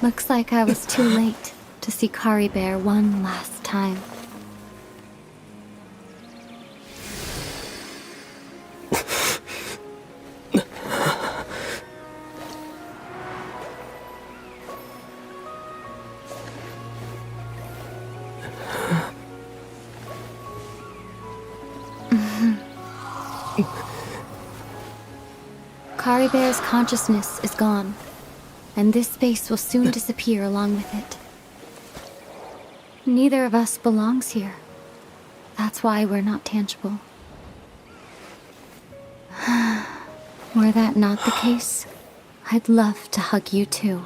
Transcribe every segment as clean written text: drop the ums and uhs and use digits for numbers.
Looks like I was too late to see Kari Bear one last time. Kari Bear's consciousness is gone, and this space will soon disappear along with it. Neither of us belongs here. That's why we're not tangible. Were that not the case, I'd love to hug you too.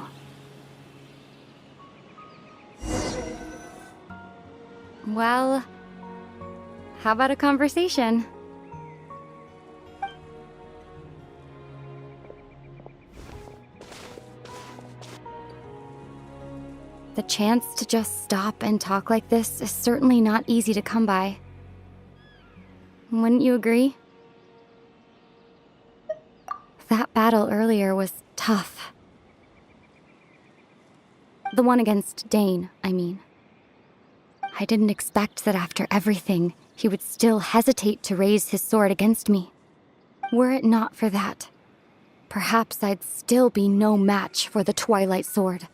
Well, how about a conversation? The chance to just stop and talk like this is certainly not easy to come by. Wouldn't you agree? That battle earlier was tough. The one against Dane, I mean. I didn't expect that after everything, he would still hesitate to raise his sword against me. Were it not for that, perhaps I'd still be no match for the Twilight Sword.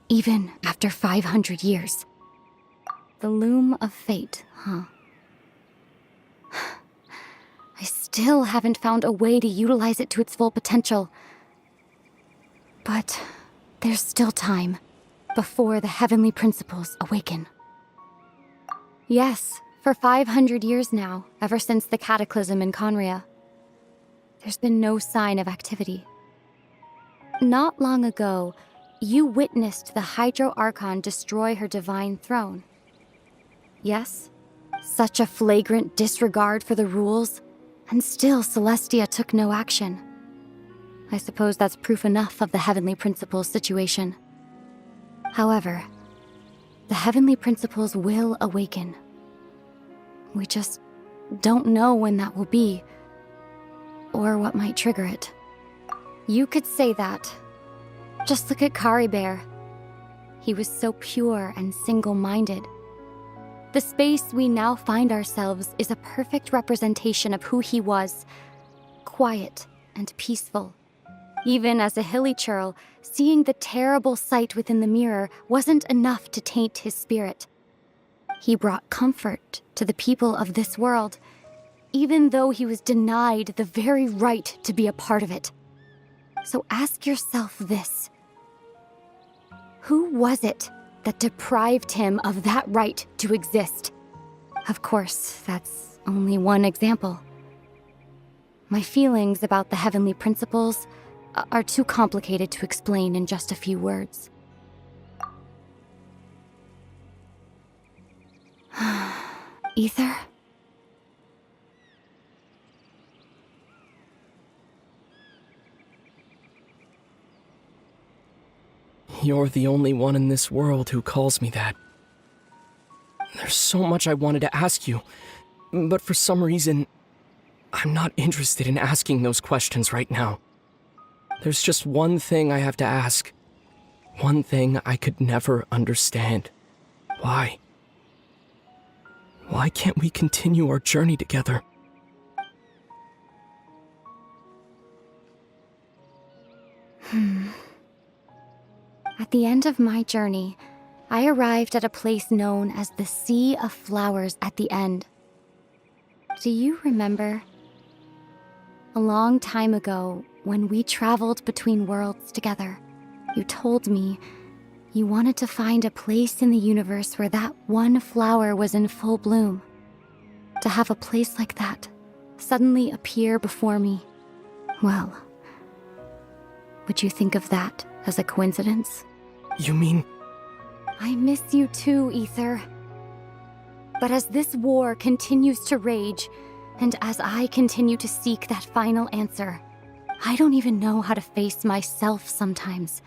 Even after 500 years. The loom of fate, huh? I still haven't found a way to utilize it to its full potential. But there's still time before the heavenly principles awaken. Yes, for 500 years now, ever since the cataclysm in Conria, there's been no sign of activity. Not long ago, you witnessed the Hydro Archon destroy her divine throne. Yes, such a flagrant disregard for the rules, and still Celestia took no action. I suppose that's proof enough of the Heavenly Principles situation. However, the Heavenly Principles will awaken. We just don't know when that will be, or what might trigger it. You could say that. Just look at Kari Bear. He was so pure and single-minded. The space we now find ourselves is a perfect representation of who he was. Quiet and peaceful. Even as a hilly churl, seeing the terrible sight within the mirror wasn't enough to taint his spirit. He brought comfort to the people of this world, even though he was denied the very right to be a part of it. So ask yourself this. Who was it that deprived him of that right to exist? Of course, that's only one example. My feelings about the heavenly principles are too complicated to explain in just a few words. Ether? You're the only one in this world who calls me that. There's so much I wanted to ask you, but for some reason, I'm not interested in asking those questions right now. There's just one thing I have to ask. One thing I could never understand. Why? Why can't we continue our journey together? At the end of my journey, I arrived at a place known as the Sea of Flowers at the End. Do you remember? A long time ago, when we traveled between worlds together, you told me you wanted to find a place in the universe where that one flower was in full bloom. To have a place like that suddenly appear before me, well, would you think of that as a coincidence? You mean... I miss you too, Ether. But as this war continues to rage, and as I continue to seek that final answer, I don't even know how to face myself sometimes,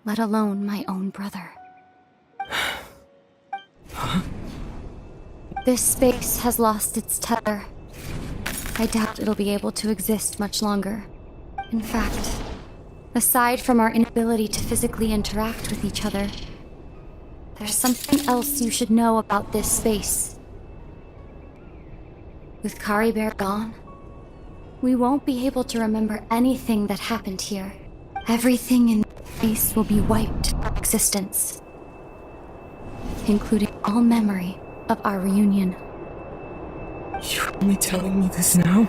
let alone my own brother. Huh? This space has lost its tether. I doubt it'll be able to exist much longer. In fact, Aside from our inability to physically interact with each other, there's something else you should know about this space. With Kari Bear gone, we won't be able to remember anything that happened here. Everything in this space will be wiped from existence, including all memory of our reunion. You're only telling me this now?